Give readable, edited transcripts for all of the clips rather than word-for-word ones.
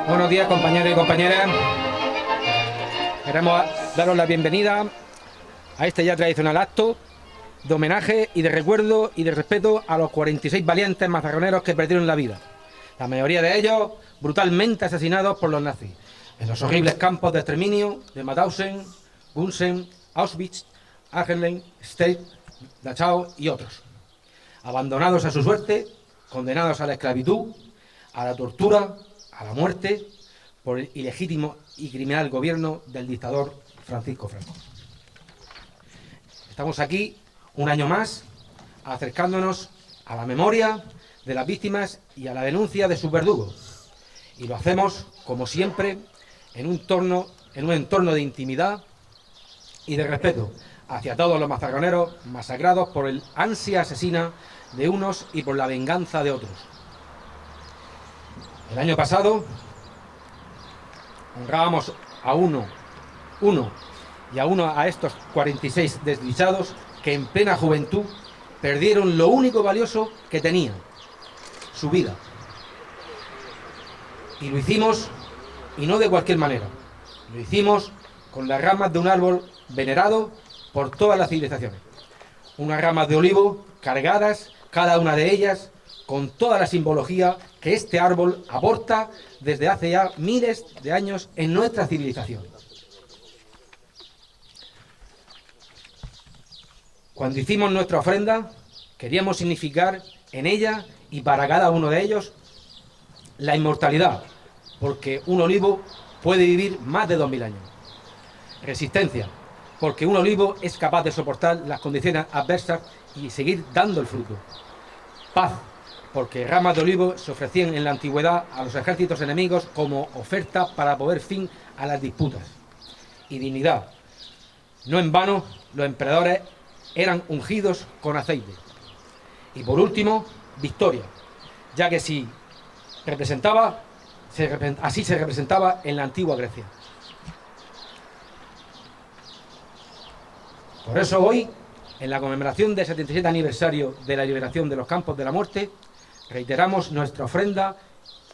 Buenos días, compañeros y compañeras. Queremos daros la bienvenida a este ya tradicional acto de homenaje y de recuerdo y de respeto a los 46 valientes mazarroneros que perdieron la vida, la mayoría de ellos brutalmente asesinados por los nazis en los horribles campos de exterminio de Mauthausen, Gunsen, Auschwitz, Arnhem, Stade, Dachau y otros, abandonados a su suerte, condenados a la esclavitud, a la tortura, a la muerte por el ilegítimo y criminal gobierno del dictador Francisco Franco. Estamos aquí un año más acercándonos a la memoria de las víctimas y a la denuncia de sus verdugos, y lo hacemos como siempre en un entorno de intimidad y de respeto hacia todos los mazarroneros masacrados por el ansia asesina de unos y por la venganza de otros. El año pasado honrábamos a uno a estos 46 desdichados que en plena juventud perdieron lo único valioso que tenían, su vida. Y lo hicimos, y no de cualquier manera, lo hicimos con las ramas de un árbol venerado por todas las civilizaciones. Unas ramas de olivo cargadas, cada una de ellas, con toda la simbología que este árbol aporta desde hace ya miles de años en nuestra civilización. Cuando hicimos nuestra ofrenda, queríamos significar en ella y para cada uno de ellos la inmortalidad, porque un olivo puede vivir más de 2000 años. Resistencia, porque un olivo es capaz de soportar las condiciones adversas y seguir dando el fruto. Paz, porque ramas de olivo se ofrecían en la antigüedad a los ejércitos enemigos como oferta para poner fin a las disputas. Y dignidad. No en vano, los emperadores eran ungidos con aceite. Y por último, victoria, ya que así se representaba en la antigua Grecia. Por eso hoy, en la conmemoración del 77 aniversario de la liberación de los campos de la muerte, reiteramos nuestra ofrenda,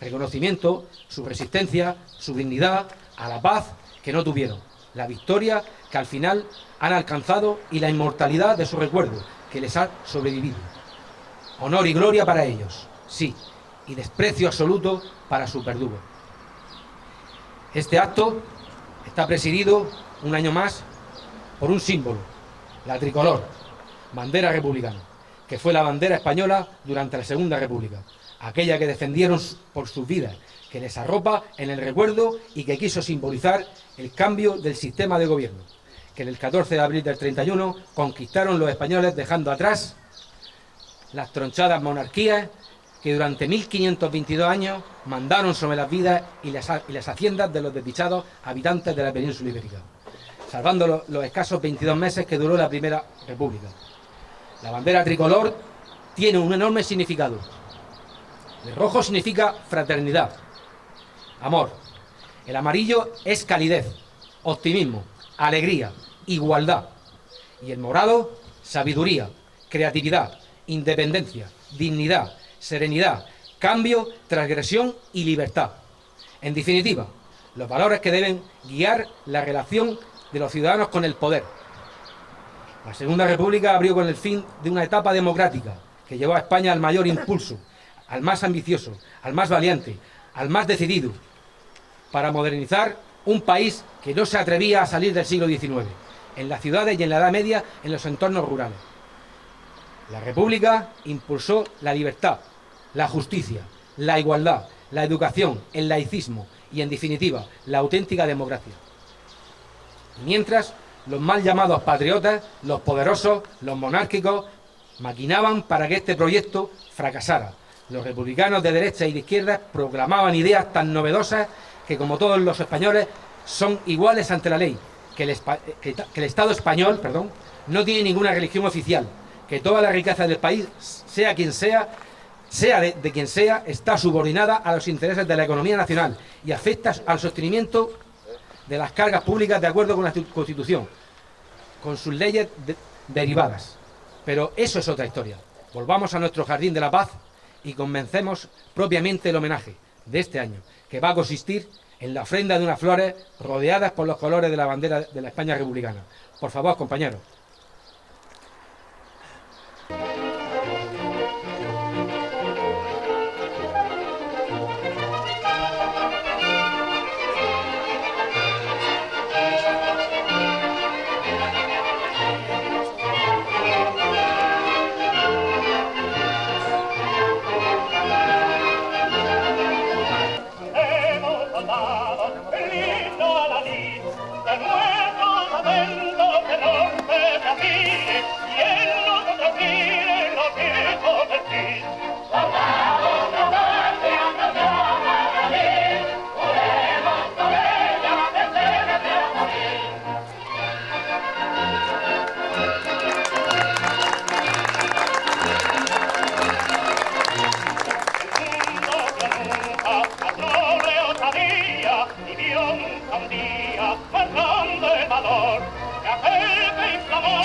reconocimiento, su resistencia, su dignidad, a la paz que no tuvieron, la victoria que al final han alcanzado y la inmortalidad de su recuerdo que les ha sobrevivido. Honor y gloria para ellos, sí, y desprecio absoluto para sus verdugos. Este acto está presidido un año más por un símbolo, la tricolor, bandera republicana, que fue la bandera española durante la Segunda República, aquella que defendieron por sus vidas, que les arropa en el recuerdo y que quiso simbolizar el cambio del sistema de gobierno, que en el 14 de abril del 31 conquistaron los españoles dejando atrás las tronchadas monarquías que durante 1522 años mandaron sobre las vidas y las haciendas de los desdichados habitantes de la península ibérica, salvando los escasos 22 meses que duró la Primera República. La bandera tricolor tiene un enorme significado. El rojo significa fraternidad, amor. El amarillo es calidez, optimismo, alegría, igualdad. Y el morado, sabiduría, creatividad, independencia, dignidad, serenidad, cambio, transgresión y libertad. En definitiva, los valores que deben guiar la relación de los ciudadanos con el poder. La Segunda República abrió con el fin de una etapa democrática que llevó a España al mayor impulso, al más ambicioso, al más valiente, al más decidido, para modernizar un país que no se atrevía a salir del siglo XIX, en las ciudades y en la Edad Media, en los entornos rurales. La República impulsó la libertad, la justicia, la igualdad, la educación, el laicismo y, en definitiva, la auténtica democracia. Mientras, los mal llamados patriotas, los poderosos, los monárquicos, maquinaban para que este proyecto fracasara. Los republicanos de derecha y de izquierda proclamaban ideas tan novedosas que, como todos los españoles, son iguales ante la ley, que el Estado español, no tiene ninguna religión oficial, que toda la riqueza del país, sea quien sea de quien sea, está subordinada a los intereses de la economía nacional y afecta al sostenimiento de las cargas públicas de acuerdo con la Constitución, con sus leyes derivadas. Pero eso es otra historia. Volvamos a nuestro jardín de la paz y comencemos propiamente el homenaje, de este año, que va a consistir en la ofrenda de unas flores rodeadas por los colores de la bandera de la España republicana. Por favor, compañeros.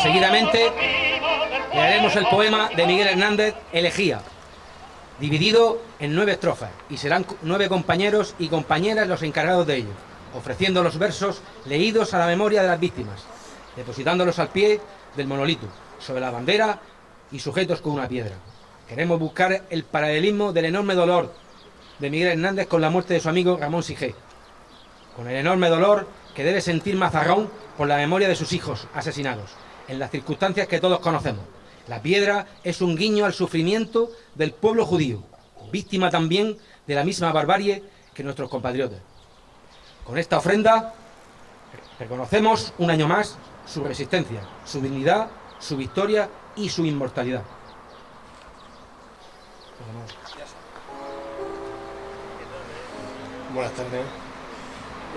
Seguidamente leeremos el poema de Miguel Hernández, Elegía, dividido en 9 estrofas, y serán 9 compañeros y compañeras los encargados de ello, ofreciendo los versos leídos a la memoria de las víctimas, depositándolos al pie del monolito, sobre la bandera y sujetos con una piedra. Queremos buscar el paralelismo del enorme dolor de Miguel Hernández con la muerte de su amigo Ramón Sige, con el enorme dolor que debe sentir Mazarrón por la memoria de sus hijos asesinados, en las circunstancias que todos conocemos. La piedra es un guiño al sufrimiento del pueblo judío, víctima también de la misma barbarie que nuestros compatriotas. Con esta ofrenda reconocemos un año más su resistencia, su dignidad, su victoria y su inmortalidad. Buenas tardes.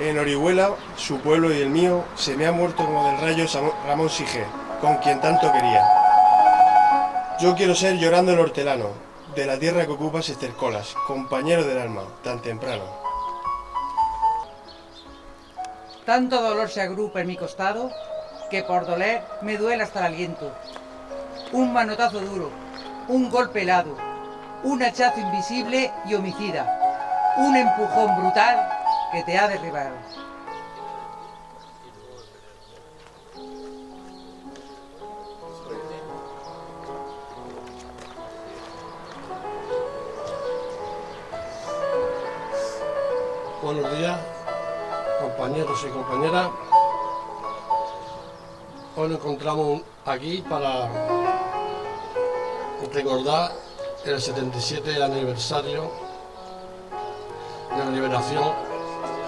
En Orihuela, su pueblo y el mío, se me ha muerto como del rayo Ramón Sige, con quien tanto quería. Yo quiero ser llorando el hortelano, de la tierra que ocupas estercolas, compañero del alma, tan temprano. Tanto dolor se agrupa en mi costado, que por doler me duele hasta el aliento. Un manotazo duro, un golpe helado, un hachazo invisible y homicida, un empujón brutal que te ha derribado. Buenos días, compañeros y compañeras. Hoy nos encontramos aquí para recordar el 77 aniversario de la liberación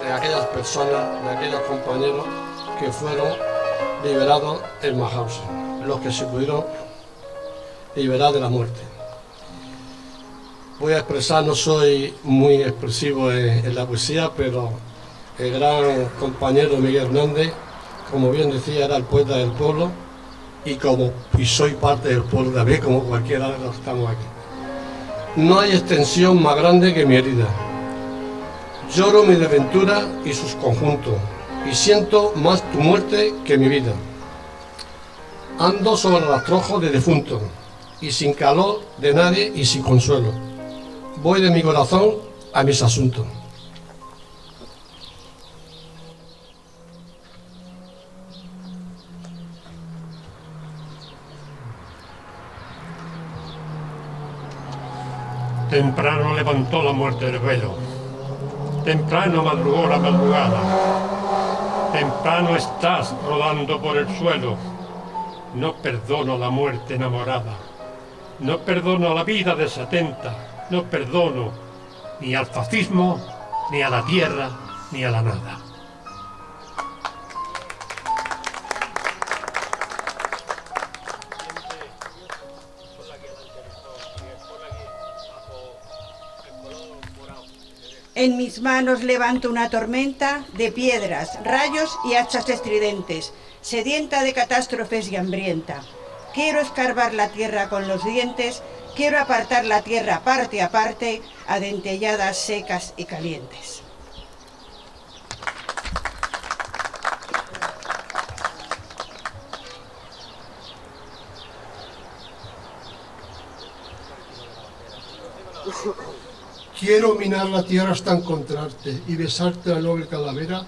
de aquellas personas, de aquellos compañeros que fueron liberados en Mauthausen, los que se pudieron liberar de la muerte. Voy a expresar, no soy muy expresivo en la poesía, pero el gran compañero Miguel Hernández, como bien decía, era el poeta del pueblo y soy parte del pueblo también, como cualquiera de los que estamos aquí. No hay extensión más grande que mi herida. Lloro mi desventura y sus conjuntos, y siento más tu muerte que mi vida. Ando sobre el rastrojo de defunto, y sin calor de nadie y sin consuelo. Voy de mi corazón a mis asuntos. Temprano levantó la muerte el velo, temprano madrugó la madrugada, temprano estás rodando por el suelo. No perdono la muerte enamorada, no perdono la vida desatenta, no perdono ni al fascismo, ni a la tierra, ni a la nada. En mis manos levanto una tormenta de piedras, rayos y hachas estridentes, sedienta de catástrofes y hambrienta. Quiero escarbar la tierra con los dientes, quiero apartar la tierra parte a parte, a dentelladas secas y calientes. Quiero minar la tierra hasta encontrarte y besarte la noble calavera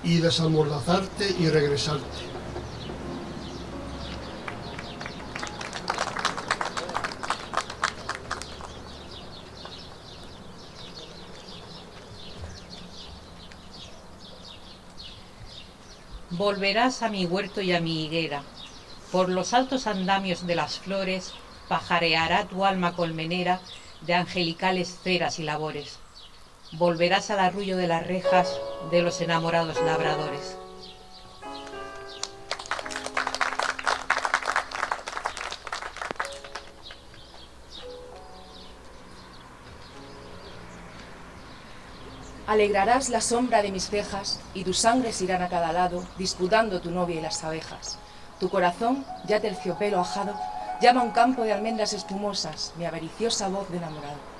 y desamordazarte y regresarte. Volverás a mi huerto y a mi higuera. Por los altos andamios de las flores pajareará tu alma colmenera de angelicales ceras y labores. Volverás al arrullo de las rejas de los enamorados labradores. Alegrarás la sombra de mis cejas y tus sangres irán a cada lado, disputando tu novia y las abejas. Tu corazón, ya terciopelo ajado, llama a un campo de almendras espumosas, mi avariciosa voz de enamorado.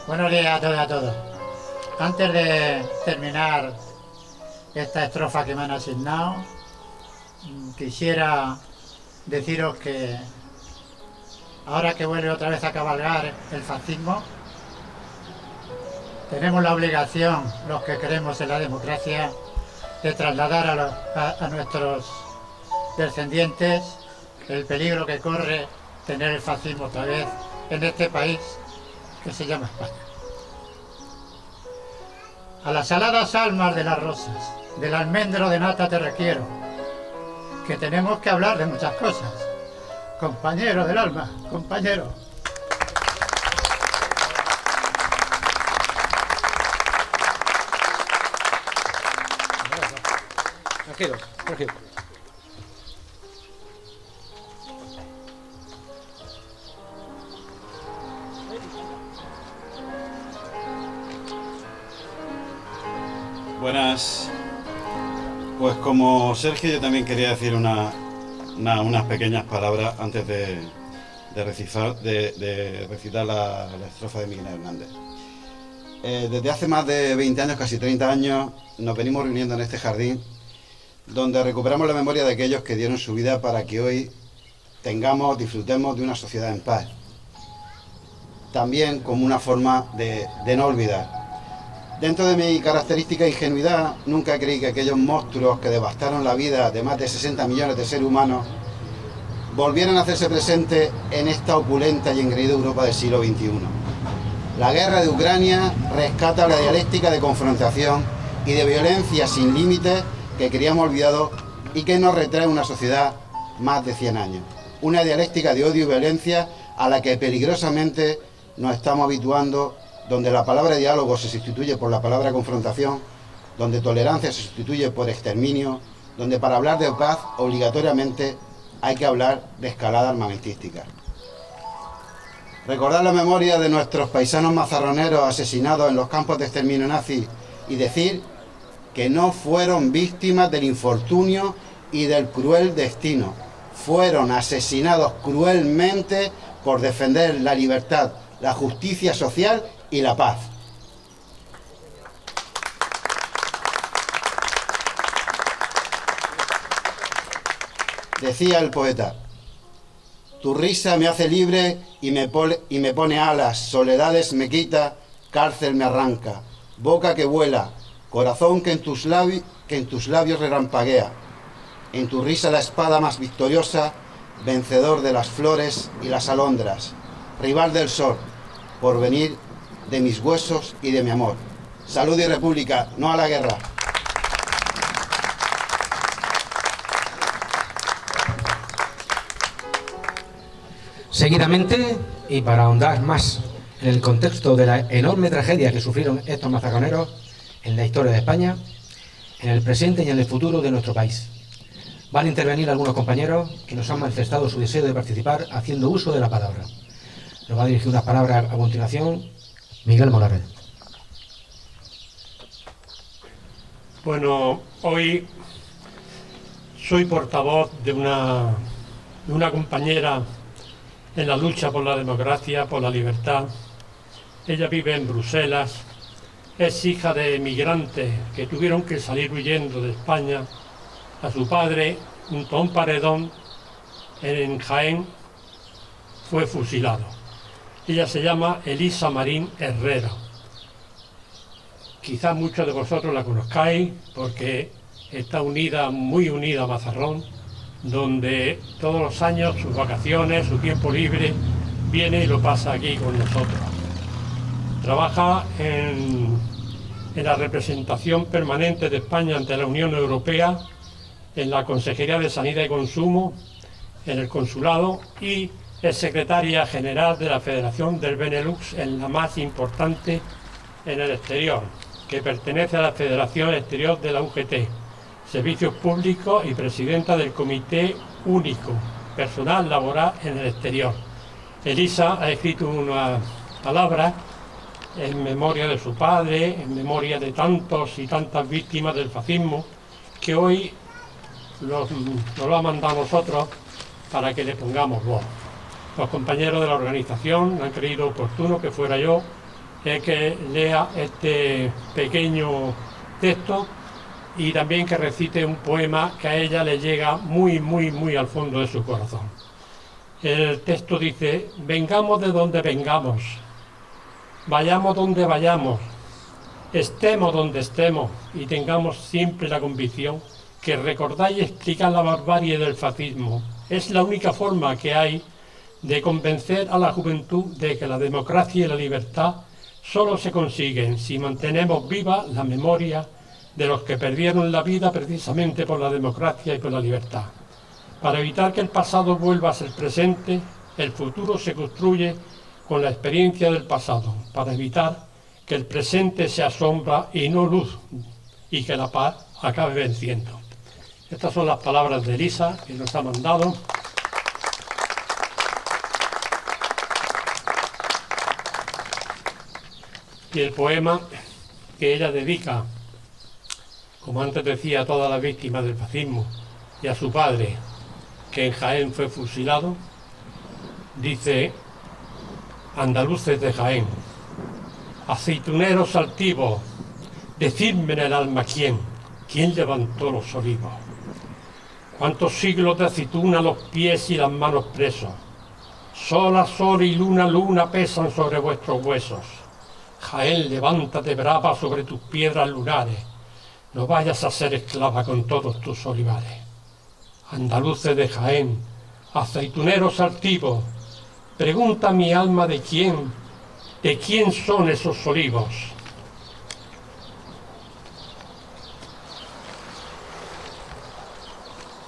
Buenos días a todas y a todos. Antes de terminar esta estrofa que me han asignado, quisiera deciros que ahora que vuelve otra vez a cabalgar el fascismo, tenemos la obligación, los que creemos en la democracia, de trasladar a nuestros descendientes el peligro que corre tener el fascismo otra vez en este país que se llama España. A las aladas almas de las rosas, del almendro de nata te requiero, que tenemos que hablar de muchas cosas. Compañero del alma, compañero. Tranquilo, tranquilo. Buenas. Pues como Sergio, yo también quería decir unas pequeñas palabras antes de recitar la estrofa de Miguel Hernández. Desde hace más de 20 años, casi 30 años, nos venimos reuniendo en este jardín, donde recuperamos la memoria de aquellos que dieron su vida para que hoy disfrutemos de una sociedad en paz. También como una forma de no olvidar. Dentro de mi característica ingenuidad, nunca creí que aquellos monstruos que devastaron la vida de más de 60 millones de seres humanos volvieran a hacerse presentes en esta opulenta y engreída Europa del siglo XXI. La guerra de Ucrania rescata la dialéctica de confrontación y de violencia sin límites que creíamos olvidado y que nos retrae una sociedad más de 100 años. Una dialéctica de odio y violencia a la que peligrosamente nos estamos habituando, donde la palabra diálogo se sustituye por la palabra confrontación, donde tolerancia se sustituye por exterminio, donde para hablar de paz obligatoriamente hay que hablar de escalada armamentística. Recordar la memoria de nuestros paisanos mazarroneros asesinados en los campos de exterminio nazi y decir que no fueron víctimas del infortunio y del cruel destino. Fueron asesinados cruelmente por defender la libertad, la justicia social y la paz. Decía el poeta: tu risa me hace libre y me pone alas, soledades me quita, cárcel me arranca, boca que vuela, corazón que en tus labios relampaguea, en tu risa la espada más victoriosa, vencedor de las flores y las alondras, rival del sol, porvenir de mis huesos y de mi amor. Salud y república, no a la guerra. Seguidamente, y para ahondar más en el contexto de la enorme tragedia que sufrieron estos mazarroneros en la historia de España, en el presente y en el futuro de nuestro país, Van a intervenir algunos compañeros que nos han manifestado su deseo de participar haciendo uso de la palabra. Nos va a dirigir unas palabras a continuación Miguel Monared. Bueno, hoy soy portavoz de una compañera en la lucha por la democracia, por la libertad. Ella vive en Bruselas, es hija de emigrantes que tuvieron que salir huyendo de España. A su padre, junto a un paredón en Jaén, fue fusilado. Ella se llama Elisa Marín Herrera. Quizás muchos de vosotros la conozcáis porque está unida, muy unida a Mazarrón, donde todos los años, sus vacaciones, su tiempo libre, viene y lo pasa aquí con nosotros. Trabaja en la representación permanente de España ante la Unión Europea, en la Consejería de Sanidad y Consumo, en el Consulado, y es secretaria general de la Federación del Benelux, en la más importante en el exterior, que pertenece a la Federación Exterior de la UGT, Servicios Públicos, y presidenta del Comité Único Personal Laboral en el Exterior. Elisa ha escrito unas palabras en memoria de su padre, en memoria de tantos y tantas víctimas del fascismo, que hoy nos lo ha mandado a nosotros para que le pongamos voz. Los compañeros de la organización han creído oportuno que fuera yo el que lea este pequeño texto y también que recite un poema que a ella le llega muy, muy, muy al fondo de su corazón. El texto dice: vengamos de donde vengamos, vayamos donde vayamos, estemos donde estemos y tengamos siempre la convicción que recordar y explicar la barbarie del fascismo es la única forma que hay de convencer a la juventud de que la democracia y la libertad solo se consiguen si mantenemos viva la memoria de los que perdieron la vida precisamente por la democracia y por la libertad. Para evitar que el pasado vuelva a ser presente, el futuro se construye con la experiencia del pasado, para evitar que el presente sea sombra y no luz, y que la paz acabe venciendo. Estas son las palabras de Elisa que nos ha mandado. Y el poema que ella dedica, como antes decía, a todas las víctimas del fascismo y a su padre, que en Jaén fue fusilado, dice: andaluces de Jaén, aceituneros altivos, decidme en el alma quién levantó los olivos. Cuántos siglos de aceituna los pies y las manos presos, sol y luna pesan sobre vuestros huesos. Jaén, levántate brava sobre tus piedras lunares, no vayas a ser esclava con todos tus olivares. Andaluces de Jaén, aceituneros altivos, pregunta mi alma de quién son esos olivos.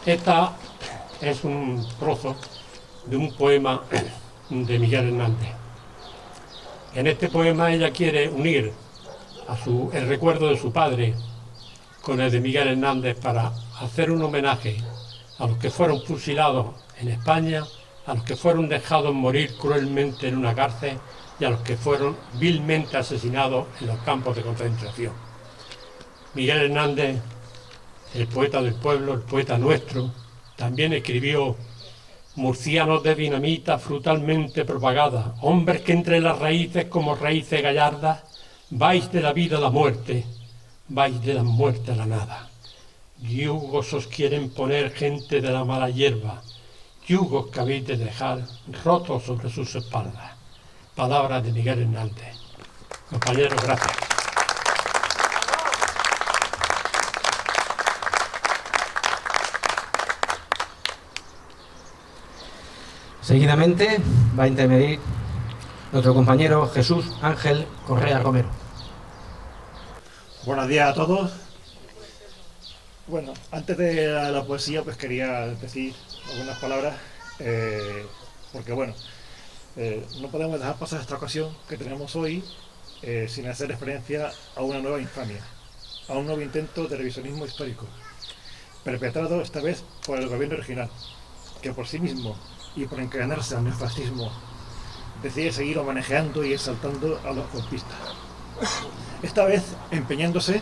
Esta es un trozo de un poema de Miguel Hernández. En este poema ella quiere unir el recuerdo de su padre con el de Miguel Hernández para hacer un homenaje a los que fueron fusilados en España, a los que fueron dejados morir cruelmente en una cárcel y a los que fueron vilmente asesinados en los campos de concentración. Miguel Hernández, el poeta del pueblo, el poeta nuestro, también escribió: murcianos de dinamita brutalmente propagada, hombres que entre las raíces como raíces gallardas, vais de la vida a la muerte, vais de la muerte a la nada. Yugos os quieren poner gente de la mala hierba, yugos que habéis de dejar rotos sobre sus espaldas. Palabras de Miguel Hernández. Compañeros, gracias. Seguidamente va a intervenir nuestro compañero Jesús Ángel Correa Romero. Buenos días a todos. Bueno, antes de la poesía pues quería decir algunas palabras porque bueno, no podemos dejar pasar esta ocasión que tenemos hoy sin hacer referencia a una nueva infamia, a un nuevo intento de revisionismo histórico. perpetrado esta vez por el gobierno regional, que por sí mismo y por encadenarse al neofascismo decide seguir homenajeando y exaltando a los golpistas. Esta vez empeñándose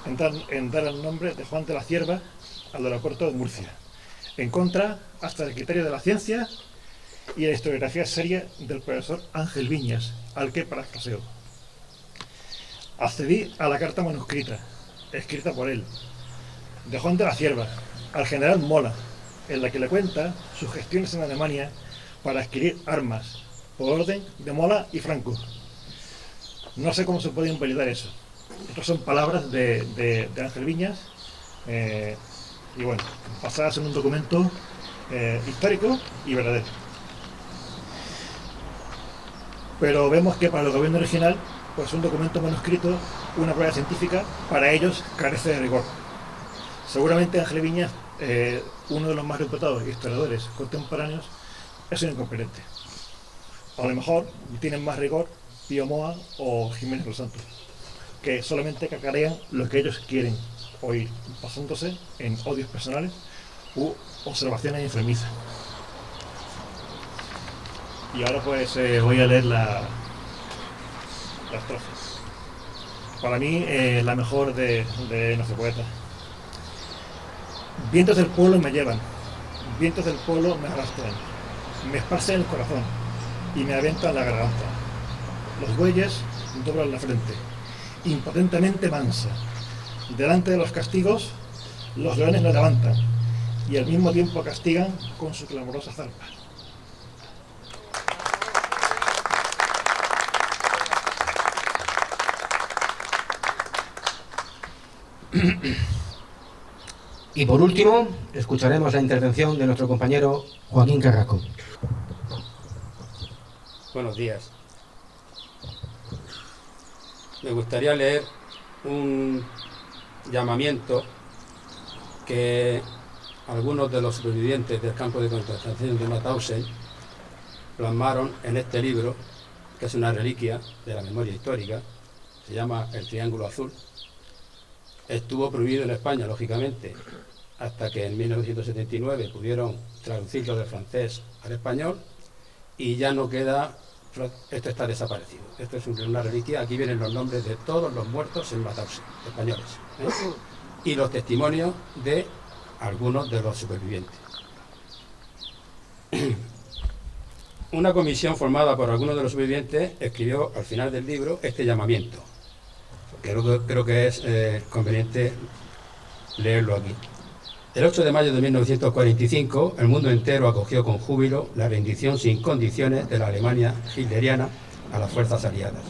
en dar el nombre de Juan de la Cierva al aeropuerto de Murcia, en contra hasta del criterio de la ciencia y la historiografía seria del profesor Ángel Viñas, al que parafraseo. Accedí a la carta manuscrita, escrita por él, de Juan de la Cierva, al general Mola, en la que le cuenta sus gestiones en Alemania para adquirir armas, por orden de Mola y Franco. No sé cómo se puede invalidar eso. Estas son palabras de Ángel Viñas, y bueno, basadas en un documento histórico y verdadero. Pero vemos que para el gobierno original, pues un documento manuscrito, una prueba científica, para ellos carece de rigor. Seguramente Ángel Viñas, uno de los más reputados historiadores contemporáneos, es un incompetente. A lo mejor tienen más rigor Pío Moa o Jiménez Los Santos, que solamente cacarean lo que ellos quieren oír, basándose en odios personales u observaciones enfermizas. Y ahora pues voy a leer la estrofa. Para mí la mejor de nuestro poeta. Vientos del pueblo me llevan, vientos del pueblo me arrastran, me esparcen el corazón y me aventan la garganta. Los bueyes doblan la frente, impotentemente mansa. Delante de los castigos, los leones la levantan y al mismo tiempo castigan con su clamorosa zarpa. Y por último, escucharemos la intervención de nuestro compañero Joaquín Carrasco. Buenos días. Me gustaría leer un llamamiento que algunos de los supervivientes del campo de concentración de Mauthausen plasmaron en este libro, que es una reliquia de la memoria histórica, se llama El Triángulo Azul. Estuvo prohibido en España, lógicamente, hasta que en 1979 pudieron traducirlo del francés al español y ya no queda, esto está desaparecido. Esto es una reliquia, aquí vienen los nombres de todos los muertos en Mauthausen, españoles, y los testimonios de algunos de los supervivientes. Una comisión formada por algunos de los supervivientes escribió al final del libro este llamamiento. Creo que es conveniente leerlo aquí. El 8 de mayo de 1945, el mundo entero acogió con júbilo la rendición sin condiciones de la Alemania hitleriana a las fuerzas aliadas.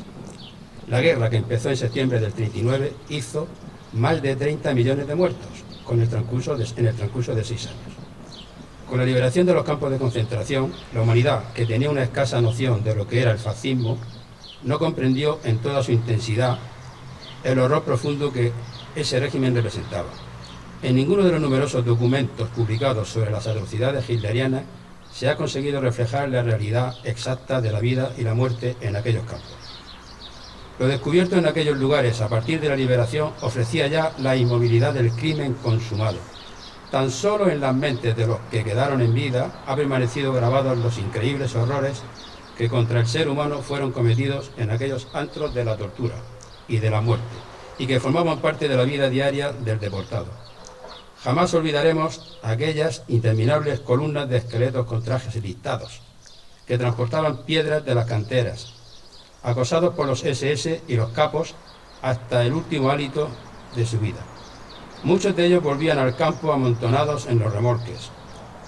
La guerra, que empezó en septiembre del 39, hizo más de 30 millones de muertos en el transcurso de 6 años. Con la liberación de los campos de concentración, la humanidad, que tenía una escasa noción de lo que era el fascismo, no comprendió en toda su intensidad el horror profundo que ese régimen representaba. En ninguno de los numerosos documentos publicados sobre las atrocidades hitlerianas se ha conseguido reflejar la realidad exacta de la vida y la muerte en aquellos campos. Lo descubierto en aquellos lugares a partir de la liberación ofrecía ya la inmovilidad del crimen consumado. Tan solo en las mentes de los que quedaron en vida ha permanecido grabados los increíbles horrores que contra el ser humano fueron cometidos en aquellos antros de la tortura y de la muerte, y que formaban parte de la vida diaria del deportado. Jamás olvidaremos aquellas interminables columnas de esqueletos con trajes listados, que transportaban piedras de las canteras, acosados por los SS y los capos hasta el último hálito de su vida. Muchos de ellos volvían al campo amontonados en los remolques,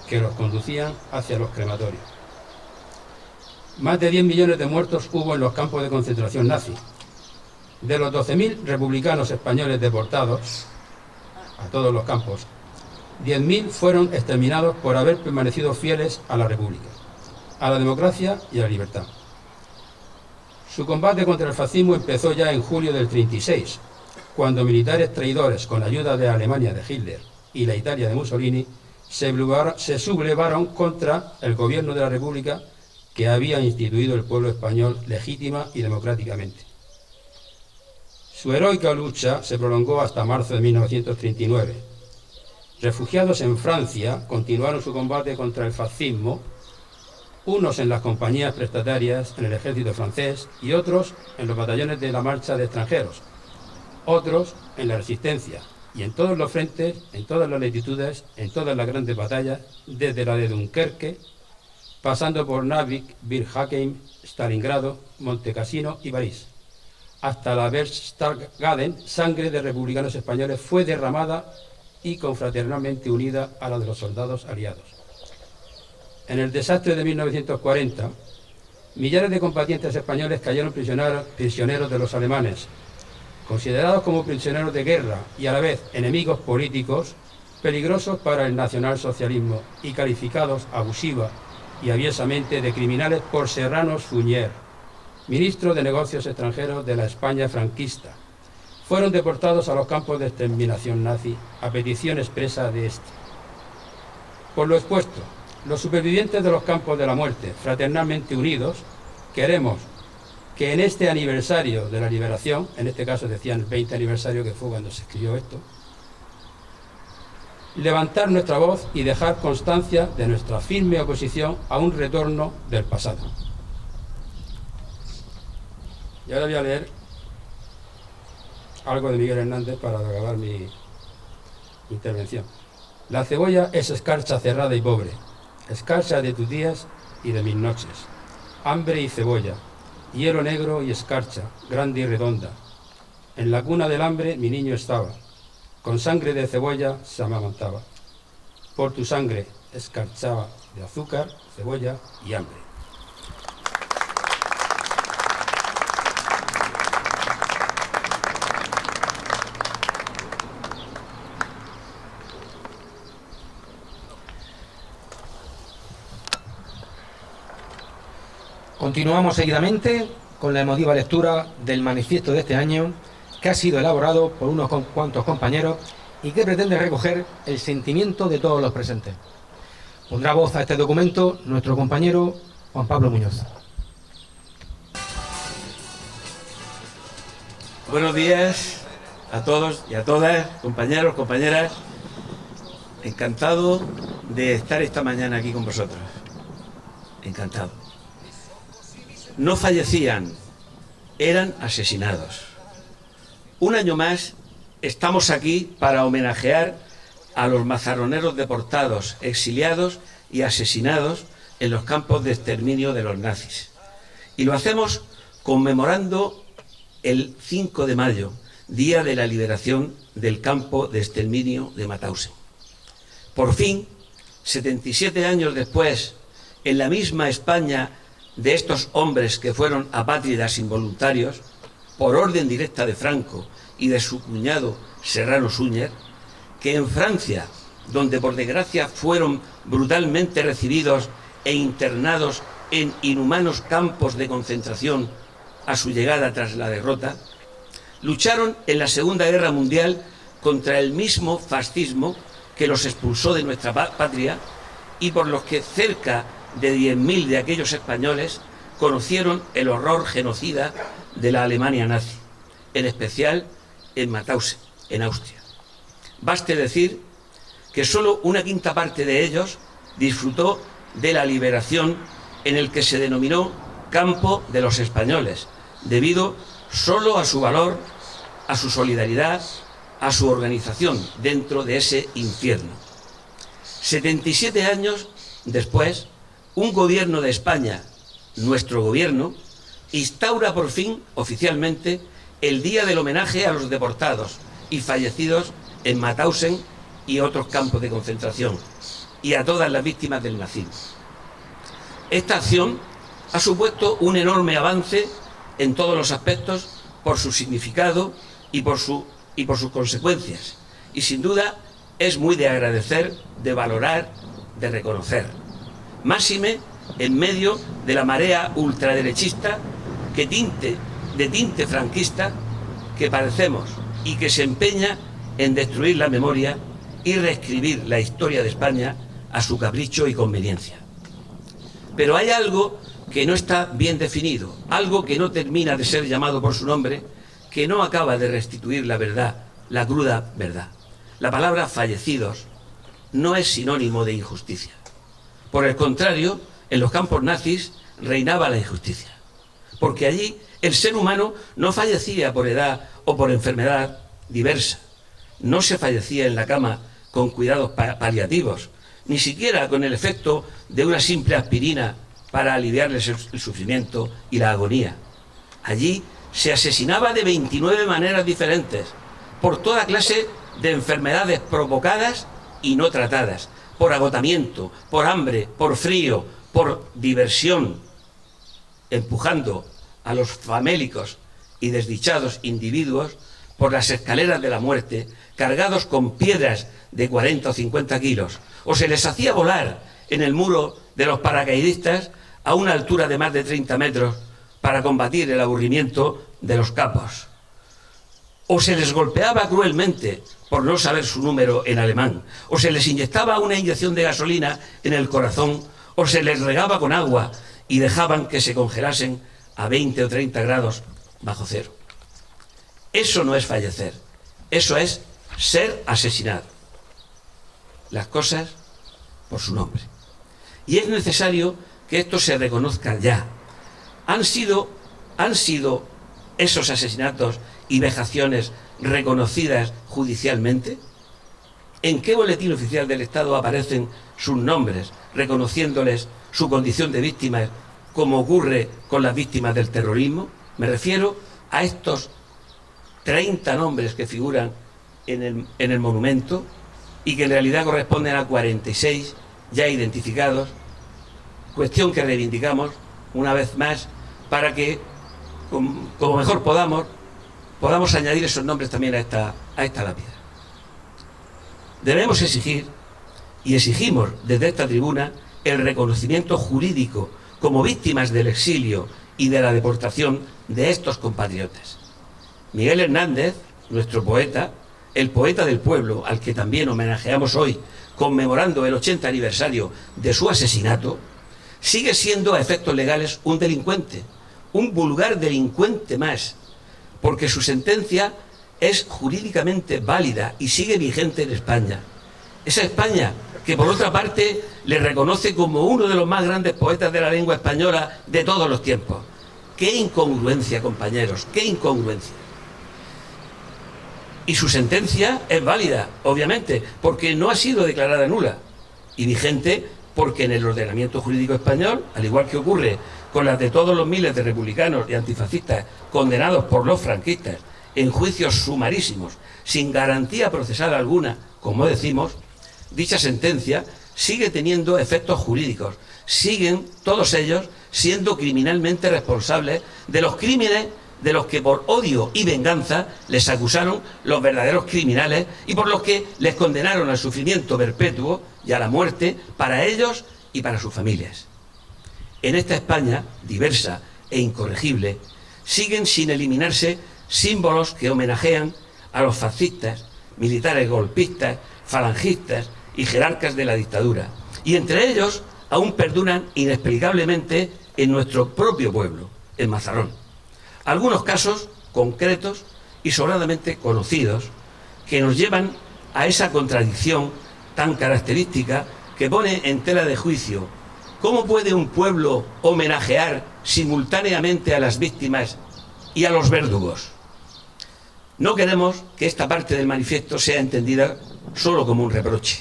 que los conducían hacia los crematorios. Más de 10 millones de muertos hubo en los campos de concentración nazi. De los 12.000 republicanos españoles deportados a todos los campos, 10.000 fueron exterminados por haber permanecido fieles a la República, a la democracia y a la libertad. Su combate contra el fascismo empezó ya en julio del 36, cuando militares traidores con ayuda de Alemania de Hitler y la Italia de Mussolini se sublevaron contra el gobierno de la República que había instituido el pueblo español legítima y democráticamente. Su heroica lucha se prolongó hasta marzo de 1939 Refugiados en Francia, continuaron su combate contra el fascismo, unos en las compañías prestatarias en el ejército francés y otros en los batallones de la marcha de extranjeros, otros en la resistencia, y en todos los frentes, en todas las latitudes, en todas las grandes batallas, desde la de Dunkerque, pasando por Narvik, Birkenheim, Stalingrado, Montecassino y París, hasta la Berchtesgaden, sangre de republicanos españoles fue derramada y confraternalmente unida a la de los soldados aliados. En el desastre de 1940, millares de combatientes españoles cayeron prisioneros de los alemanes, considerados como prisioneros de guerra y a la vez enemigos políticos, peligrosos para el nacionalsocialismo y calificados abusiva y aviesamente de criminales por Serrano Suñer, ministro de Negocios Extranjeros de la España franquista. Fueron deportados a los campos de exterminación nazi a petición expresa de este. Por lo expuesto, los supervivientes de los campos de la muerte, fraternalmente unidos, queremos que en este aniversario de la liberación, en este caso decían el 20 aniversario que fue cuando se escribió esto, levantar nuestra voz y dejar constancia de nuestra firme oposición a un retorno del pasado. Y ahora voy a leer algo de Miguel Hernández para acabar mi intervención. La cebolla es escarcha cerrada y pobre, escarcha de tus días y de mis noches, hambre y cebolla, hielo negro y escarcha, grande y redonda. En la cuna del hambre mi niño estaba, con sangre de cebolla se amamantaba. Por tu sangre escarchaba de azúcar, cebolla y hambre. Continuamos seguidamente con la emotiva lectura del manifiesto de este año, que ha sido elaborado por unos cuantos compañeros y que pretende recoger el sentimiento de todos los presentes. Pondrá voz a este documento nuestro compañero Juan Pablo Muñoz. Buenos días a todos y a todas, compañeros, compañeras. Encantado de estar esta mañana aquí con vosotros. Encantado. No fallecían, eran asesinados. Un año más estamos aquí para homenajear a los mazarroneros deportados, exiliados y asesinados en los campos de exterminio de los nazis. Y lo hacemos conmemorando el 5 de mayo, día de la liberación del campo de exterminio de Mauthausen. Por fin, 77 años después, en la misma España de estos hombres que fueron apátridas involuntarios, por orden directa de Franco y de su cuñado Serrano Suñer, que en Francia, donde por desgracia fueron brutalmente recibidos e internados en inhumanos campos de concentración a su llegada tras la derrota, lucharon en la Segunda Guerra Mundial contra el mismo fascismo que los expulsó de nuestra patria y por los que cerca de 10.000 de aquellos españoles conocieron el horror genocida de la Alemania nazi, en especial en Mauthausen, en Austria. Baste decir que solo una quinta parte de ellos disfrutó de la liberación en el que se denominó Campo de los Españoles, debido solo a su valor, a su solidaridad, a su organización dentro de ese infierno. 77 años después, un gobierno de España, nuestro gobierno, instaura por fin, oficialmente, el Día del Homenaje a los deportados y fallecidos en Mauthausen y otros campos de concentración, y a todas las víctimas del nazismo. Esta acción ha supuesto un enorme avance en todos los aspectos por su significado y por sus consecuencias, y sin duda es muy de agradecer, de valorar, de reconocer. Máxime en medio de la marea ultraderechista de tinte franquista que padecemos y que se empeña en destruir la memoria y reescribir la historia de España a su capricho y conveniencia. Pero hay algo que no está bien definido, algo que no termina de ser llamado por su nombre, que no acaba de restituir la verdad, la cruda verdad. La palabra fallecidos no es sinónimo de injusticia. Por el contrario, en los campos nazis reinaba la injusticia, porque allí el ser humano no fallecía por edad o por enfermedad diversa, no se fallecía en la cama con cuidados paliativos, ni siquiera con el efecto de una simple aspirina para aliviarles el sufrimiento y la agonía. Allí se asesinaba de 29 maneras diferentes, por toda clase de enfermedades provocadas y no tratadas, por agotamiento, por hambre, por frío, por diversión, empujando a los famélicos y desdichados individuos por las escaleras de la muerte, cargados con piedras de 40 o 50 kilos, o se les hacía volar en el muro de los paracaidistas a una altura de más de 30 metros para combatir el aburrimiento de los capos, o se les golpeaba cruelmente por no saber su número en alemán, o se les inyectaba una inyección de gasolina en el corazón, o se les regaba con agua y dejaban que se congelasen a 20 o 30 grados bajo cero. Eso no es fallecer, eso es ser asesinado. Las cosas por su nombre. Y es necesario que esto se reconozca ya. ¿Han sido esos asesinatos y vejaciones reconocidas judicialmente? ¿En qué boletín oficial del Estado aparecen sus nombres, reconociéndoles su condición de víctimas, como ocurre con las víctimas del terrorismo? Me refiero a estos 30 nombres que figuran en el monumento y que en realidad corresponden a 46 ya identificados, cuestión que reivindicamos una vez más para que, como mejor podamos añadir esos nombres también a esta lápida. Debemos exigir, y exigimos desde esta tribuna, el reconocimiento jurídico como víctimas del exilio y de la deportación de estos compatriotas. Miguel Hernández, nuestro poeta, el poeta del pueblo, al que también homenajeamos hoy, conmemorando el 80 aniversario de su asesinato, sigue siendo a efectos legales un delincuente, un vulgar delincuente más, porque su sentencia es jurídicamente válida y sigue vigente en España. Esa España que, por otra parte, le reconoce como uno de los más grandes poetas de la lengua española de todos los tiempos. ¡Qué incongruencia, compañeros! ¡Qué incongruencia! Y su sentencia es válida, obviamente, porque no ha sido declarada nula, y vigente porque en el ordenamiento jurídico español, al igual que ocurre con las de todos los miles de republicanos y antifascistas condenados por los franquistas en juicios sumarísimos, sin garantía procesal alguna, como decimos, dicha sentencia sigue teniendo efectos jurídicos, siguen todos ellos siendo criminalmente responsables de los crímenes de los que por odio y venganza les acusaron los verdaderos criminales y por los que les condenaron al sufrimiento perpetuo y a la muerte para ellos y para sus familias. En esta España, diversa e incorregible, siguen sin eliminarse símbolos que homenajean a los fascistas, militares golpistas, falangistas y jerarcas de la dictadura. Y entre ellos aún perduran inexplicablemente en nuestro propio pueblo, en Mazarrón. Algunos casos concretos y sobradamente conocidos que nos llevan a esa contradicción tan característica que pone en tela de juicio cómo puede un pueblo homenajear simultáneamente a las víctimas y a los verdugos. No queremos que esta parte del manifiesto sea entendida solo como un reproche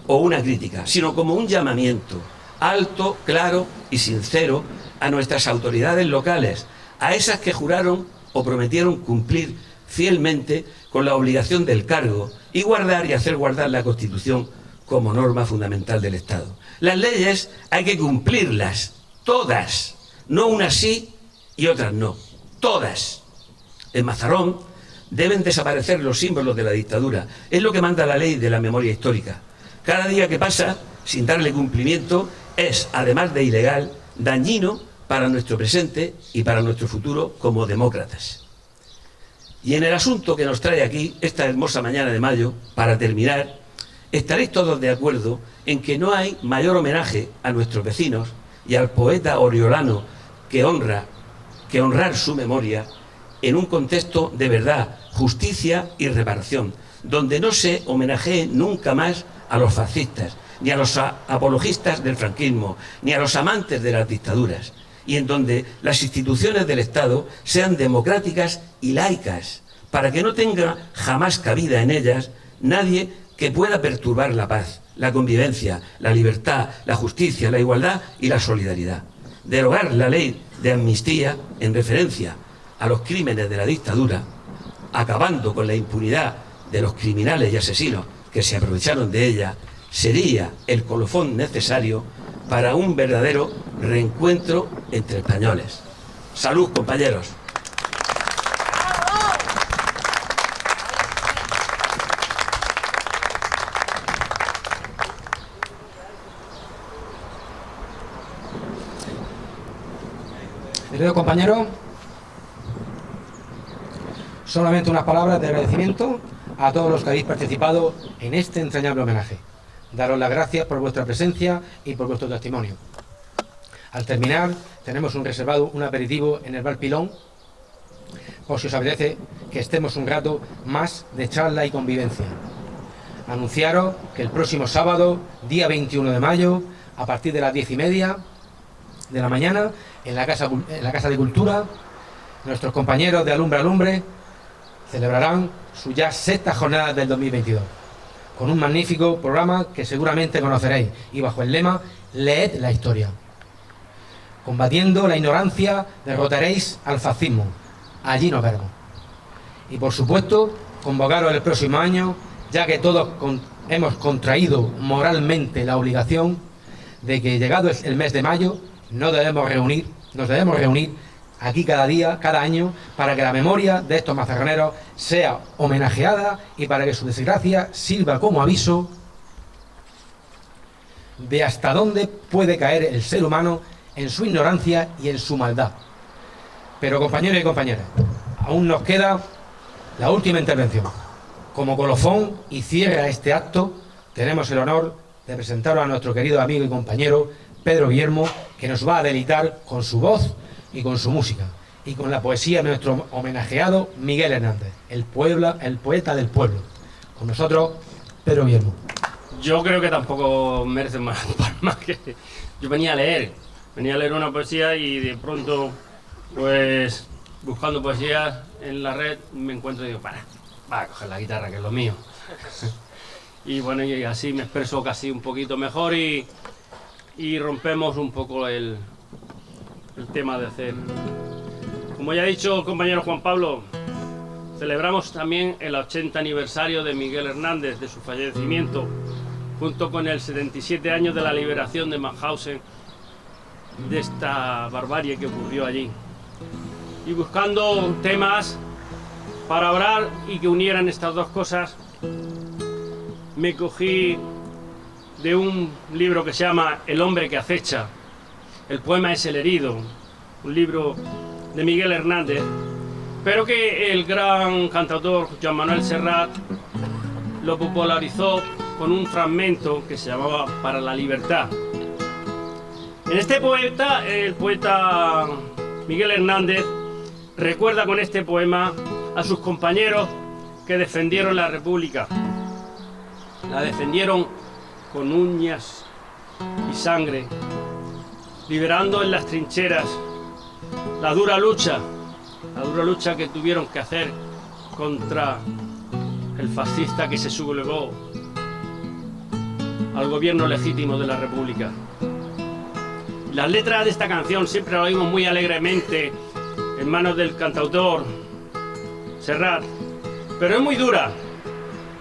o una crítica, sino como un llamamiento alto, claro y sincero a nuestras autoridades locales, a esas que juraron o prometieron cumplir fielmente con la obligación del cargo y guardar y hacer guardar la Constitución como norma fundamental del Estado. Las leyes hay que cumplirlas, todas, no unas sí y otras no, todas. En Mazarrón deben desaparecer los símbolos de la dictadura, es lo que manda la ley de la memoria histórica. Cada día que pasa sin darle cumplimiento es, además de ilegal, dañino para nuestro presente y para nuestro futuro como demócratas. Y en el asunto que nos trae aquí, esta hermosa mañana de mayo, para terminar, estaréis todos de acuerdo en que no hay mayor homenaje a nuestros vecinos y al poeta oriolano que honrar su memoria en un contexto de verdad, justicia y reparación, donde no se homenajee nunca más a los fascistas, ni a los apologistas del franquismo, ni a los amantes de las dictaduras, y en donde las instituciones del Estado sean democráticas y laicas, para que no tenga jamás cabida en ellas nadie que pueda perturbar la paz, la convivencia, la libertad, la justicia, la igualdad y la solidaridad. Derogar la ley de amnistía en referencia a los crímenes de la dictadura, acabando con la impunidad de los criminales y asesinos que se aprovecharon de ella, sería el colofón necesario para un verdadero reencuentro entre españoles. Salud, compañeros. Queridos compañeros, solamente unas palabras de agradecimiento a todos los que habéis participado en este entrañable homenaje. Daros las gracias por vuestra presencia y por vuestro testimonio. Al terminar, tenemos un aperitivo en el Bar Pilón, por si os apetece que estemos un rato más de charla y convivencia. Anunciaros que el próximo sábado, día 21 de mayo, a partir de las 10:30 de la mañana, en la Casa de Cultura, nuestros compañeros de Alumbre Alumbre celebrarán su ya sexta jornada del 2022, con un magnífico programa que seguramente conoceréis, y bajo el lema Leed la historia. Combatiendo la ignorancia, derrotaréis al fascismo. Allí nos veremos. Y por supuesto, convocaros el próximo año, ya que todos hemos contraído moralmente la obligación de que, llegado el mes de mayo, nos debemos reunir aquí cada año, para que la memoria de estos mazarroneros sea homenajeada y para que su desgracia sirva como aviso de hasta dónde puede caer el ser humano en su ignorancia y en su maldad. Pero, compañeros y compañeras, aún nos queda la última intervención. Como colofón y cierre a este acto, tenemos el honor de presentaros a nuestro querido amigo y compañero Pedro Guillermo, que nos va a deleitar con su voz y con su música, y con la poesía de nuestro homenajeado Miguel Hernández, el poeta del pueblo. Con nosotros, Pedro Guillermo. Yo creo que tampoco merece más que... Yo venía a leer una poesía y de pronto, pues, buscando poesía en la red, me encuentro y digo, va a coger la guitarra, que es lo mío. Y bueno, y así me expreso casi un poquito mejor y rompemos un poco el tema de hacer. Como ya ha dicho el compañero Juan Pablo, celebramos también el 80 aniversario de Miguel Hernández, de su fallecimiento, junto con el 77 años de la liberación de Mauthausen, de esta barbarie que ocurrió allí. Y buscando temas para hablar y que unieran estas dos cosas, me cogí de un libro que se llama El hombre que acecha. El poema es El herido, un libro de Miguel Hernández, pero que el gran cantautor Joan Manuel Serrat lo popularizó con un fragmento que se llamaba Para la libertad. En este poeta, el poeta Miguel Hernández recuerda con este poema a sus compañeros que defendieron la República. La defendieron con uñas y sangre, liberando en las trincheras la dura lucha que tuvieron que hacer contra el fascista que se sublevó al gobierno legítimo de la República. Las letras de esta canción siempre la oímos muy alegremente en manos del cantautor Serrat, pero es muy dura,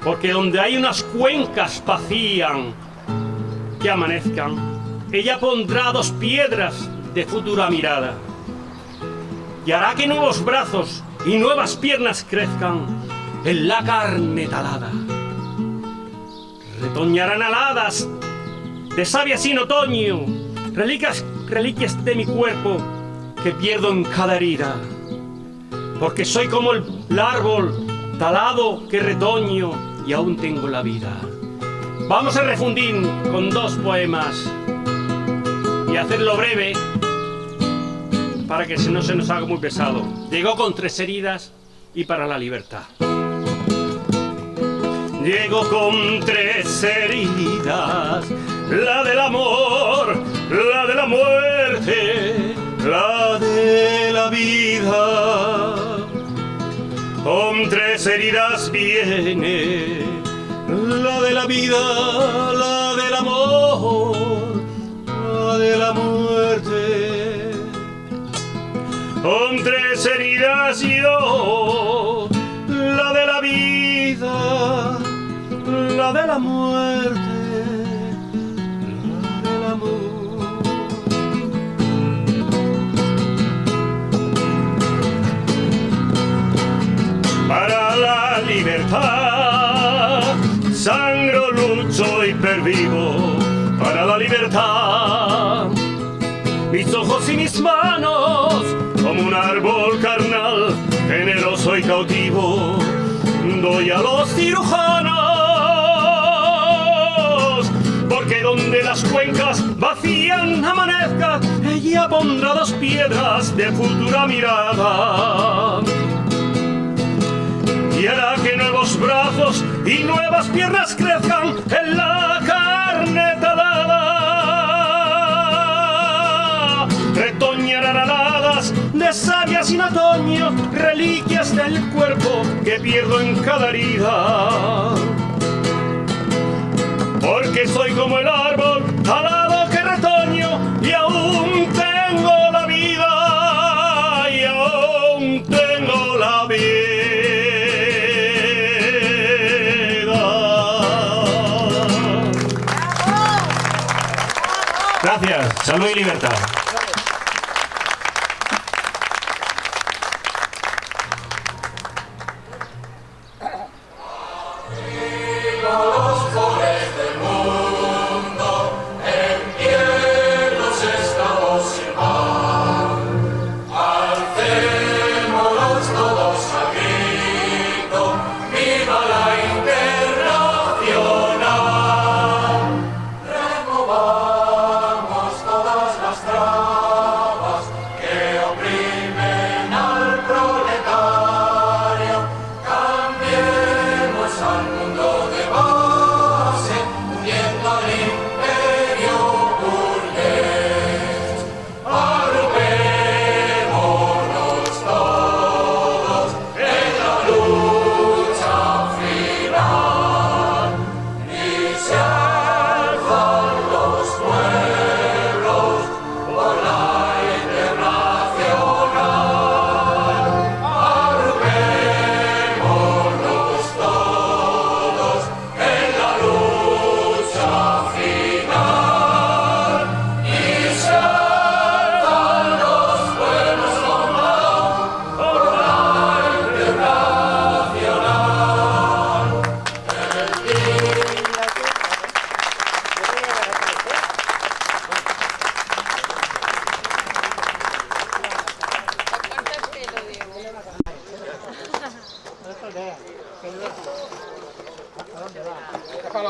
porque donde hay unas cuencas vacían que amanezcan, ella pondrá dos piedras de futura mirada y hará que nuevos brazos y nuevas piernas crezcan en la carne talada. Retoñarán aladas de savia sin otoño, reliquias de mi cuerpo que pierdo en cada herida, porque soy como el árbol talado que retoño y aún tengo la vida. Vamos a refundir con dos poemas y hacerlo breve, para que no se nos haga muy pesado. Llegó con 3 heridas y para la libertad. Llegó con 3 heridas, la del amor, la de la muerte, la de la vida. Con 3 heridas viene la de la vida, la del amor, la de la muerte. Con 3 heridas yo, la de la vida, la de la muerte, la del amor. Para la libertad, sangro, lucho y pervivo. Para la libertad, mis ojos y mis manos, como un árbol carnal, generoso y cautivo, doy a los cirujanos, porque donde las cuencas vacían amanezca, ella pondrá 2 piedras de futura mirada, y hará que nuevos brazos y nuevas piernas crezcan en la carne talada. Retoñarán aladas de savia sin otoño, reliquias del cuerpo que pierdo en cada herida. Porque soy como el árbol alado que retoño y aún tengo la vida, y aún tengo la vida. Gracias, salud y libertad.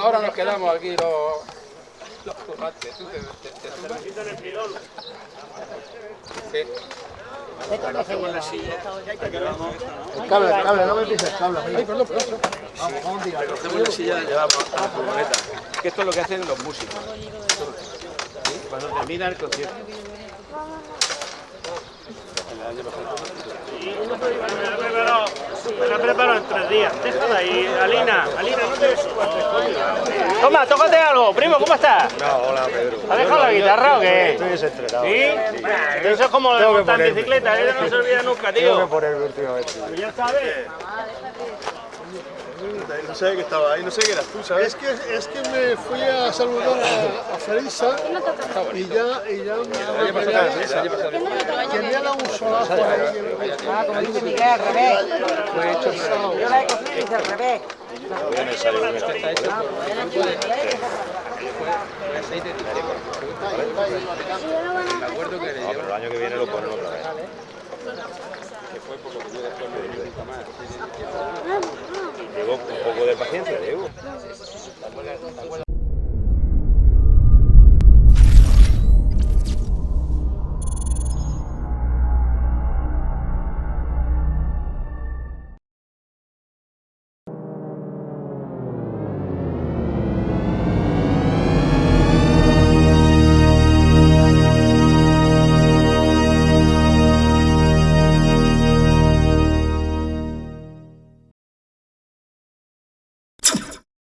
Ahora nos quedamos aquí los currantes. Tú te sí. Hacemos la silla. El cable, no me pises el cable. Ay, perdón. Vamos a tirar. Cogemos la silla y la llevamos a la furgoneta. Que esto es lo que hacen los músicos. Cuando termina el concierto. Me la preparo en 3 días. Déjala ahí, Alina, no te subas. Toma, tócate algo. Primo, ¿cómo estás? No, hola, Pedro. ¿Has dejado la guitarra o qué? Estoy desentrenado. ¿Sí? Eso es como lo de montar en bicicleta, eso no se olvida nunca, tío. Tengo que ponerme últimamente. Ya sabes. No sé que estaba ahí, no sé que eras tú, ¿sabes? Es que me fui a saludar a Felisa y ya tenía la un solazo ahí. Ah, como dice Miguel, al revés. Yo la he cogido al revés. Este está hecho por aceite de me acuerdo que le pero el año que viene lo ponen otra vez. Que fue por lo que yo después me di nunca más. Llevo un poco de paciencia, Diego.